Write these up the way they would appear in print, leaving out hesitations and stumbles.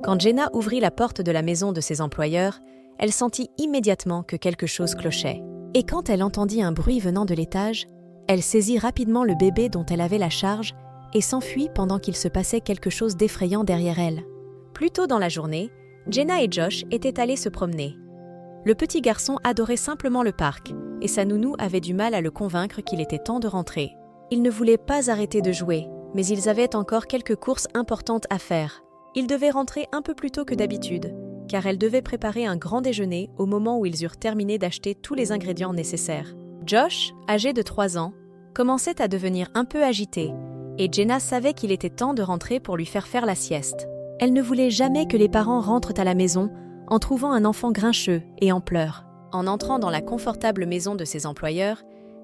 Quand Jenna ouvrit la porte de la maison de ses employeurs, elle sentit immédiatement que quelque chose clochait. Et quand elle entendit un bruit venant de l'étage, elle saisit rapidement le bébé dont elle avait la charge et s'enfuit pendant qu'il se passait quelque chose d'effrayant derrière elle. Plus tôt dans la journée, Jenna et Josh étaient allés se promener. Le petit garçon adorait simplement le parc, et sa nounou avait du mal à le convaincre qu'il était temps de rentrer. Il ne voulait pas arrêter de jouer, mais ils avaient encore quelques courses importantes à faire. Ils devaient rentrer un peu plus tôt que d'habitude, car elle devait préparer un grand déjeuner au moment où ils eurent terminé d'acheter tous les ingrédients nécessaires. Josh, âgé de 3 ans, commençait à devenir un peu agité, et Jenna savait qu'il était temps de rentrer pour lui faire la sieste. Elle ne voulait jamais que les parents rentrent à la maison en trouvant un enfant grincheux et en pleurs. En entrant dans la confortable maison de ses employeurs,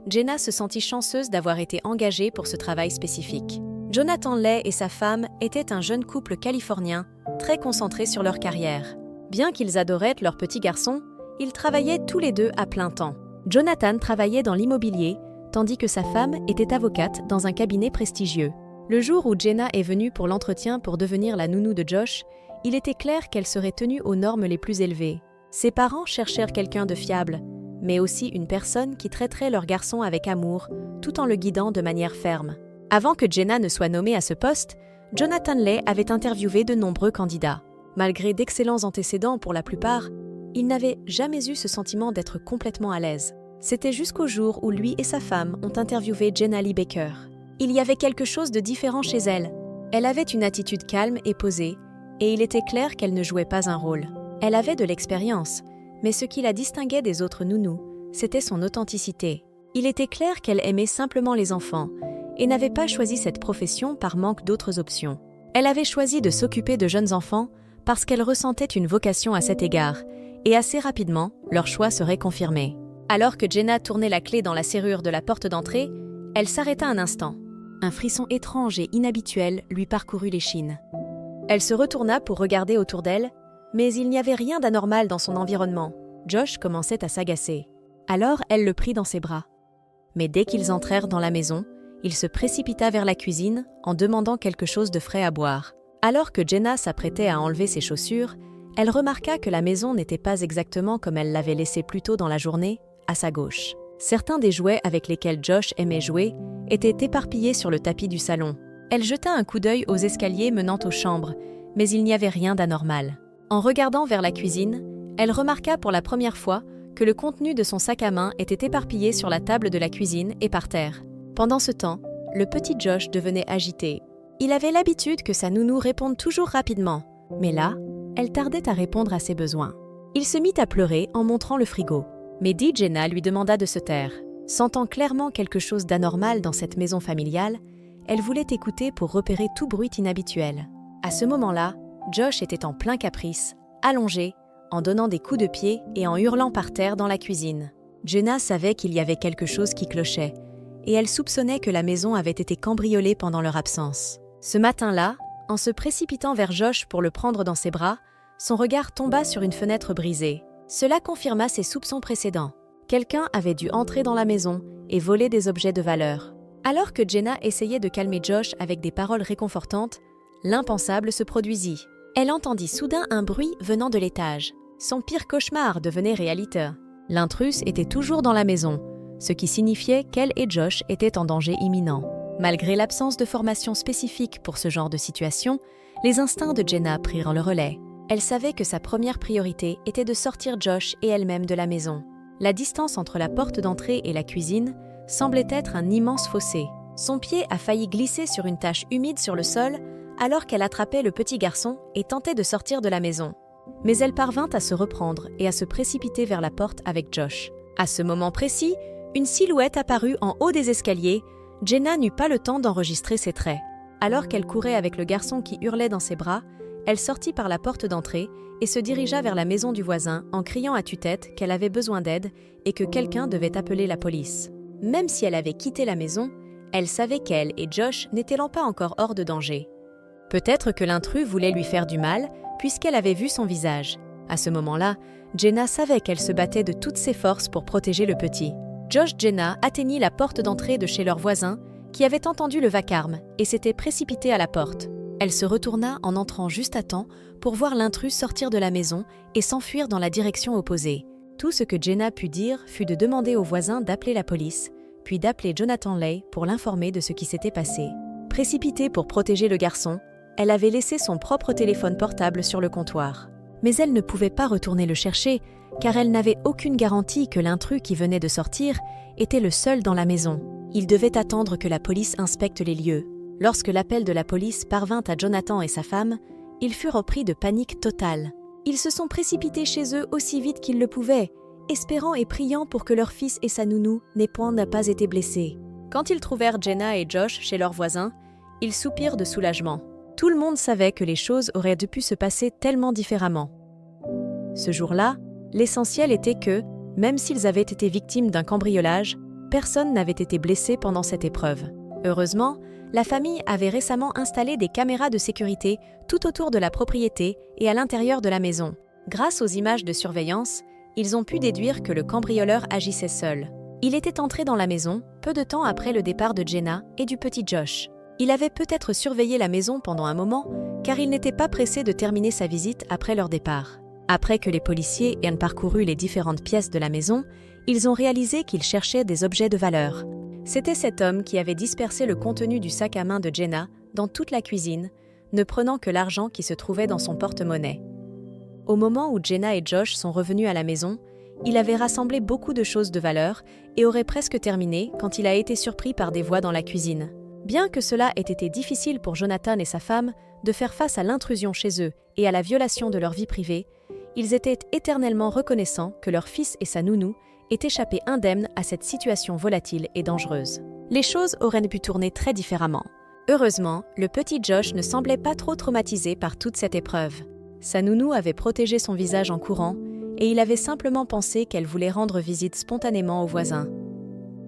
Jenna se sentit chanceuse d'avoir été engagée pour ce travail spécifique. Jonathan Lay et sa femme étaient un jeune couple californien, très concentré sur leur carrière. Bien qu'ils adoraient leur petit garçon, ils travaillaient tous les deux à plein temps. Jonathan travaillait dans l'immobilier, tandis que sa femme était avocate dans un cabinet prestigieux. Le jour où Jenna est venue pour l'entretien pour devenir la nounou de Josh, il était clair qu'elle serait tenue aux normes les plus élevées. Ses parents cherchèrent quelqu'un de fiable, mais aussi une personne qui traiterait leur garçon avec amour, tout en le guidant de manière ferme. Avant que Jenna ne soit nommée à ce poste, Jonathan Lay avait interviewé de nombreux candidats. Malgré d'excellents antécédents pour la plupart, il n'avait jamais eu ce sentiment d'être complètement à l'aise. C'était jusqu'au jour où lui et sa femme ont interviewé Jenna Lee Baker. Il y avait quelque chose de différent chez elle. Elle avait une attitude calme et posée, et il était clair qu'elle ne jouait pas un rôle. Elle avait de l'expérience, mais ce qui la distinguait des autres nounous, c'était son authenticité. Il était clair qu'elle aimait simplement les enfants, et n'avait pas choisi cette profession par manque d'autres options. Elle avait choisi de s'occuper de jeunes enfants parce qu'elle ressentait une vocation à cet égard, et assez rapidement, leur choix serait confirmé. Alors que Jenna tournait la clé dans la serrure de la porte d'entrée, elle s'arrêta un instant. Un frisson étrange et inhabituel lui parcourut l'échine. Elle se retourna pour regarder autour d'elle, mais il n'y avait rien d'anormal dans son environnement. Josh commençait à s'agacer. Alors elle le prit dans ses bras. Mais dès qu'ils entrèrent dans la maison, il se précipita vers la cuisine en demandant quelque chose de frais à boire. Alors que Jenna s'apprêtait à enlever ses chaussures, elle remarqua que la maison n'était pas exactement comme elle l'avait laissée plus tôt dans la journée, à sa gauche. Certains des jouets avec lesquels Josh aimait jouer étaient éparpillés sur le tapis du salon. Elle jeta un coup d'œil aux escaliers menant aux chambres, mais il n'y avait rien d'anormal. En regardant vers la cuisine, elle remarqua pour la première fois que le contenu de son sac à main était éparpillé sur la table de la cuisine et par terre. Pendant ce temps, le petit Josh devenait agité. Il avait l'habitude que sa nounou réponde toujours rapidement, mais là, elle tardait à répondre à ses besoins. Il se mit à pleurer en montrant le frigo. Mais Jenna lui demanda de se taire. Sentant clairement quelque chose d'anormal dans cette maison familiale, elle voulait écouter pour repérer tout bruit inhabituel. À ce moment-là, Josh était en plein caprice, allongé, en donnant des coups de pied et en hurlant par terre dans la cuisine. Jenna savait qu'il y avait quelque chose qui clochait, et elle soupçonnait que la maison avait été cambriolée pendant leur absence. Ce matin-là, en se précipitant vers Josh pour le prendre dans ses bras, son regard tomba sur une fenêtre brisée. Cela confirma ses soupçons précédents. Quelqu'un avait dû entrer dans la maison et voler des objets de valeur. Alors que Jenna essayait de calmer Josh avec des paroles réconfortantes, l'impensable se produisit. Elle entendit soudain un bruit venant de l'étage. Son pire cauchemar devenait réalité. L'intrus était toujours dans la maison, ce qui signifiait qu'elle et Josh étaient en danger imminent. Malgré l'absence de formation spécifique pour ce genre de situation, les instincts de Jenna prirent le relais. Elle savait que sa première priorité était de sortir Josh et elle-même de la maison. La distance entre la porte d'entrée et la cuisine semblait être un immense fossé. Son pied a failli glisser sur une tache humide sur le sol alors qu'elle attrapait le petit garçon et tentait de sortir de la maison. Mais elle parvint à se reprendre et à se précipiter vers la porte avec Josh. À ce moment précis, une silhouette apparut en haut des escaliers. Jenna n'eut pas le temps d'enregistrer ses traits. Alors qu'elle courait avec le garçon qui hurlait dans ses bras, elle sortit par la porte d'entrée et se dirigea vers la maison du voisin en criant à tue-tête qu'elle avait besoin d'aide et que quelqu'un devait appeler la police. Même si elle avait quitté la maison, elle savait qu'elle et Josh n'étaient pas encore hors de danger. Peut-être que l'intrus voulait lui faire du mal puisqu'elle avait vu son visage. À ce moment-là, Jenna savait qu'elle se battait de toutes ses forces pour protéger le petit. Josh Jenna atteignit la porte d'entrée de chez leur voisin qui avait entendu le vacarme et s'était précipité à la porte. Elle se retourna en entrant juste à temps pour voir l'intrus sortir de la maison et s'enfuir dans la direction opposée. Tout ce que Jenna put dire fut de demander aux voisins d'appeler la police, puis d'appeler Jonathan Lay pour l'informer de ce qui s'était passé. Précipitée pour protéger le garçon, elle avait laissé son propre téléphone portable sur le comptoir. Mais elle ne pouvait pas retourner le chercher, car elle n'avait aucune garantie que l'intrus qui venait de sortir était le seul dans la maison. Il devait attendre que la police inspecte les lieux. Lorsque l'appel de la police parvint à Jonathan et sa femme, ils furent pris de panique totale. Ils se sont précipités chez eux aussi vite qu'ils le pouvaient, espérant et priant pour que leur fils et sa nounou n'aient point pas été blessés. Quand ils trouvèrent Jenna et Josh chez leurs voisins, ils soupirent de soulagement. Tout le monde savait que les choses auraient pu se passer tellement différemment. Ce jour-là, l'essentiel était que, même s'ils avaient été victimes d'un cambriolage, personne n'avait été blessé pendant cette épreuve. Heureusement, la famille avait récemment installé des caméras de sécurité tout autour de la propriété et à l'intérieur de la maison. Grâce aux images de surveillance, ils ont pu déduire que le cambrioleur agissait seul. Il était entré dans la maison peu de temps après le départ de Jenna et du petit Josh. Il avait peut-être surveillé la maison pendant un moment, car il n'était pas pressé de terminer sa visite après leur départ. Après que les policiers aient parcouru les différentes pièces de la maison, ils ont réalisé qu'ils cherchaient des objets de valeur. C'était cet homme qui avait dispersé le contenu du sac à main de Jenna dans toute la cuisine, ne prenant que l'argent qui se trouvait dans son porte-monnaie. Au moment où Jenna et Josh sont revenus à la maison, il avait rassemblé beaucoup de choses de valeur et aurait presque terminé quand il a été surpris par des voix dans la cuisine. Bien que cela ait été difficile pour Jonathan et sa femme de faire face à l'intrusion chez eux et à la violation de leur vie privée, ils étaient éternellement reconnaissants que leur fils et sa nounou aient échappé indemnes à cette situation volatile et dangereuse. Les choses auraient pu tourner très différemment. Heureusement, le petit Josh ne semblait pas trop traumatisé par toute cette épreuve. Sa nounou avait protégé son visage en courant et il avait simplement pensé qu'elle voulait rendre visite spontanément aux voisins.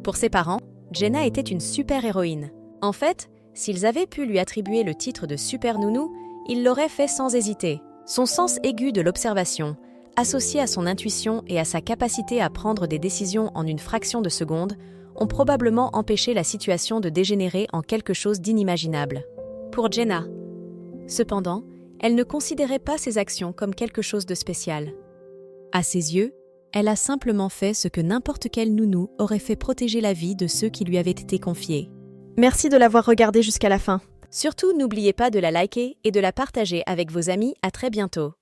Pour ses parents, Jenna était une super-héroïne. En fait, s'ils avaient pu lui attribuer le titre de super nounou, ils l'auraient fait sans hésiter. Son sens aigu de l'observation, associé à son intuition et à sa capacité à prendre des décisions en une fraction de seconde, ont probablement empêché la situation de dégénérer en quelque chose d'inimaginable. Pour Jenna. Cependant, elle ne considérait pas ses actions comme quelque chose de spécial. À ses yeux, elle a simplement fait ce que n'importe quel nounou aurait fait protéger la vie de ceux qui lui avaient été confiés. Merci de l'avoir regardé jusqu'à la fin. Surtout, n'oubliez pas de la liker et de la partager avec vos amis. À très bientôt.